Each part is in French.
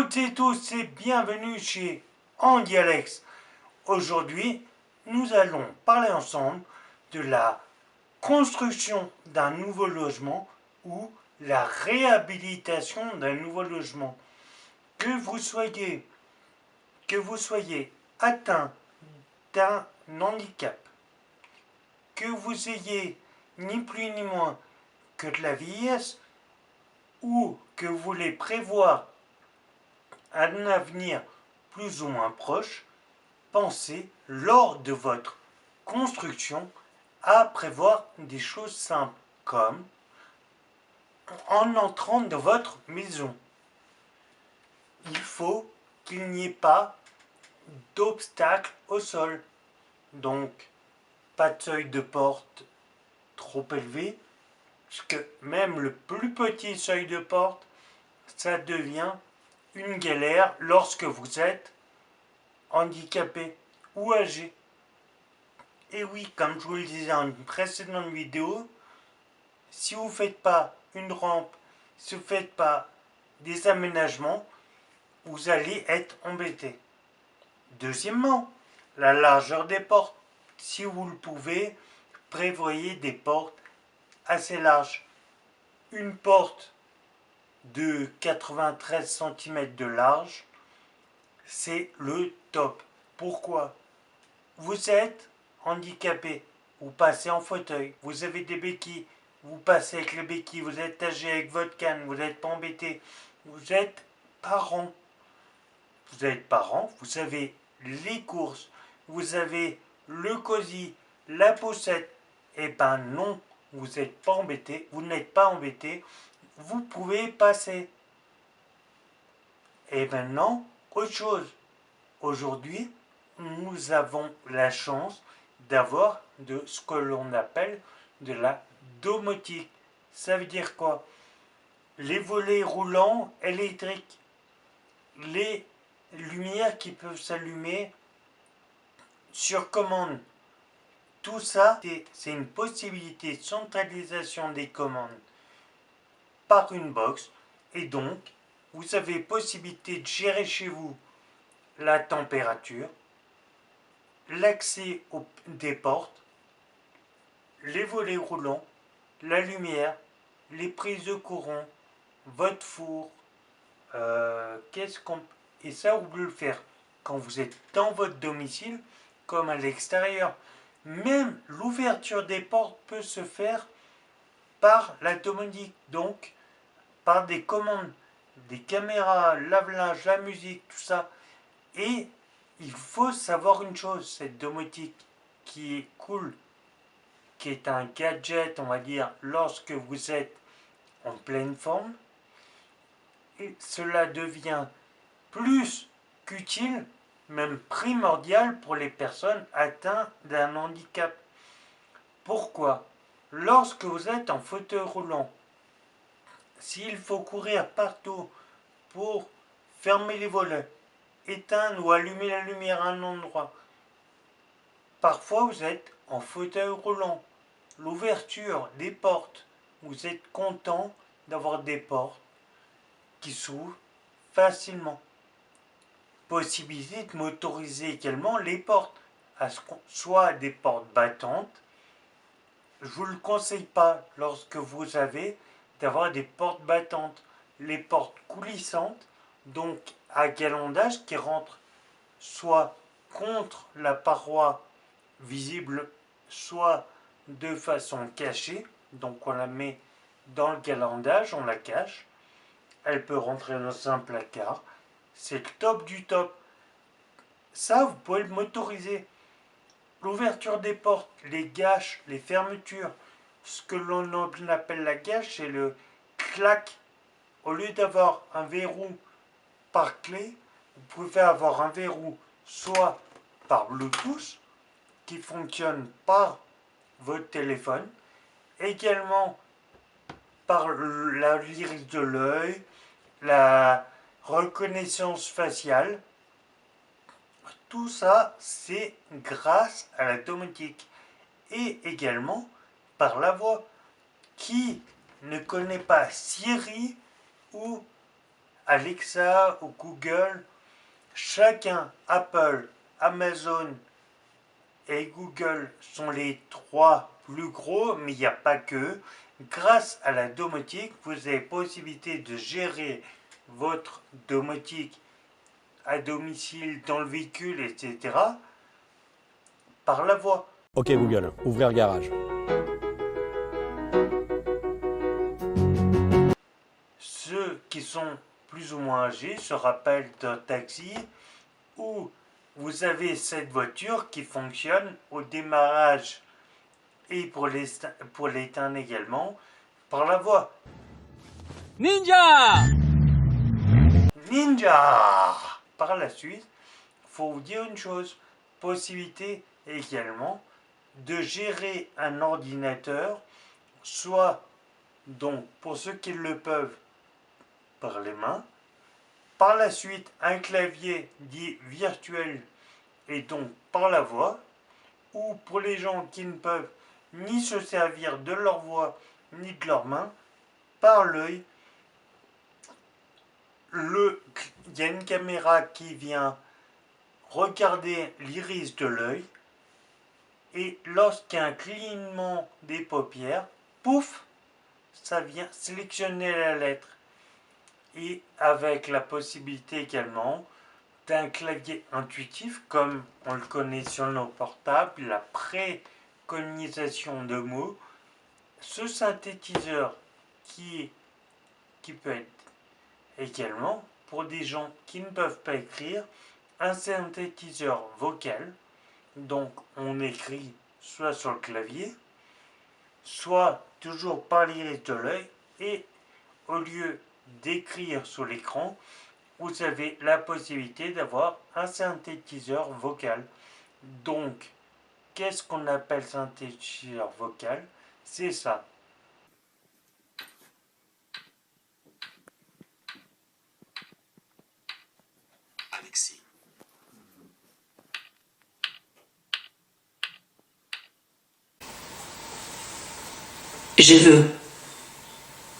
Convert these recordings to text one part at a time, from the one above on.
toutes et tous et bienvenue chez Andy Alex. Aujourd'hui, nous allons parler ensemble de la construction d'un nouveau logement ou la réhabilitation d'un nouveau logement. Que vous soyez atteint d'un handicap, que vous ayez ni plus ni moins que de la vieillesse ou que vous voulez prévoir un avenir plus ou moins proche, pensez lors de votre construction à prévoir des choses simples comme en entrant dans votre maison. Il faut qu'il n'y ait pas d'obstacle au sol. Donc, pas de seuil de porte trop élevé, parce que même le plus petit seuil de porte, ça devient une galère lorsque vous êtes handicapé ou âgé. Et oui, comme je vous le disais dans une précédente vidéo, si vous ne faites pas une rampe, si vous ne faites pas des aménagements, vous allez être embêté. Deuxièmement, la largeur des portes. Si vous le pouvez, prévoyez des portes assez larges. Une porte de 93 cm de large, c'est le top. Pourquoi? Vous êtes handicapé, vous passez en fauteuil, vous avez des béquilles, vous passez avec les béquilles, vous êtes âgé avec votre canne, vous n'êtes pas embêté, vous êtes parent. Vous avez les courses, vous avez le cosy, la poussette. Eh ben non, vous n'êtes pas embêté, vous n'êtes pas embêté, vous pouvez passer. Et maintenant, autre chose. Aujourd'hui, nous avons la chance d'avoir de ce que l'on appelle de la domotique. Ça veut dire quoi? Les volets roulants électriques, les lumières qui peuvent s'allumer sur commande. Tout ça, c'est une possibilité de centralisation des commandes par une box. Et donc, vous avez possibilité de gérer chez vous la température, l'accès des portes, les volets roulants, la lumière, les prises de courant, votre four. Et ça, vous pouvez le faire quand vous êtes dans votre domicile comme à l'extérieur. Même l'ouverture des portes peut se faire par la domotique, donc par des commandes, des caméras, lave-linge, la musique, tout ça. Et il faut savoir une chose, cette domotique qui est cool, qui est un gadget, on va dire, lorsque vous êtes en pleine forme, et cela devient plus qu'utile, même primordial pour les personnes atteintes d'un handicap. Pourquoi? Lorsque vous êtes en fauteuil roulant, s'il faut courir partout pour fermer les volets, éteindre ou allumer la lumière à un endroit, parfois vous êtes en fauteuil roulant. L'ouverture des portes, vous êtes content d'avoir des portes qui s'ouvrent facilement. Possibilité de motoriser également les portes, soit des portes battantes. Je ne vous le conseille pas lorsque vous avez d'avoir des portes battantes. Les portes coulissantes, donc à galandage, qui rentrent soit contre la paroi visible, soit de façon cachée. Donc on la met dans le galandage, on la cache. Elle peut rentrer dans un placard. C'est le top du top. Ça, vous pouvez le motoriser. L'ouverture des portes, les gâches, les fermetures. Ce que l'on appelle la gâche, c'est le clac. Au lieu d'avoir un verrou par clé, vous pouvez avoir un verrou soit par Bluetooth, qui fonctionne par votre téléphone, également par la l'iris de l'œil, la reconnaissance faciale. Tout ça, c'est grâce à la domotique et également par la voix. Qui ne connaît pas Siri ou Alexa ou Google, chacun, Apple, Amazon et Google sont les 3 plus gros, mais il n'y a pas que. Grâce à la domotique, vous avez possibilité de gérer votre domotique à domicile, dans le véhicule, etc. par la voix. Ok Google, ouvrir garage. Ceux qui sont plus ou moins âgés se rappellent d'un taxi où vous avez cette voiture qui fonctionne au démarrage et pour l'éteindre également par la voix. Ninja! Ninja! Par la suite, faut vous dire une chose, possibilité également de gérer un ordinateur, soit donc pour ceux qui le peuvent par les mains, par la suite un clavier dit virtuel et donc par la voix, ou pour les gens qui ne peuvent ni se servir de leur voix ni de leurs mains, par l'œil. Il y a une caméra qui vient regarder l'iris de l'œil et lorsqu'il y a un clignement des paupières, pouf, ça vient sélectionner la lettre. Et avec la possibilité également d'un clavier intuitif comme on le connaît sur nos portables, la précognisation de mots, ce synthétiseur qui peut être également pour des gens qui ne peuvent pas écrire, un synthétiseur vocal, donc on écrit soit sur le clavier, soit toujours par l'iris de l'œil, et au lieu d'écrire sur l'écran, vous avez la possibilité d'avoir un synthétiseur vocal. Donc, qu'est-ce qu'on appelle synthétiseur vocal? C'est ça. Alexis. Je veux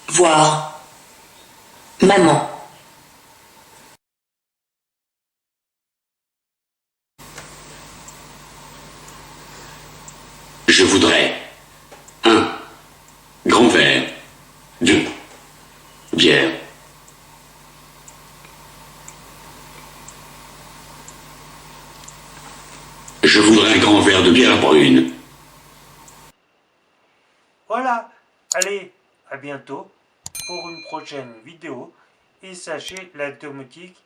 voir maman. Je voudrais un grand verre de bière. Je voudrais un grand verre de bière brune. Voilà, allez, à bientôt pour une prochaine vidéo. Et sachez, la domotique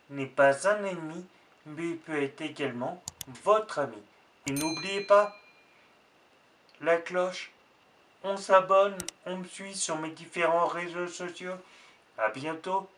n'est pas un ennemi, mais peut être également votre ami. Et n'oubliez pas, la cloche, on s'abonne, on me suit sur mes différents réseaux sociaux. À bientôt.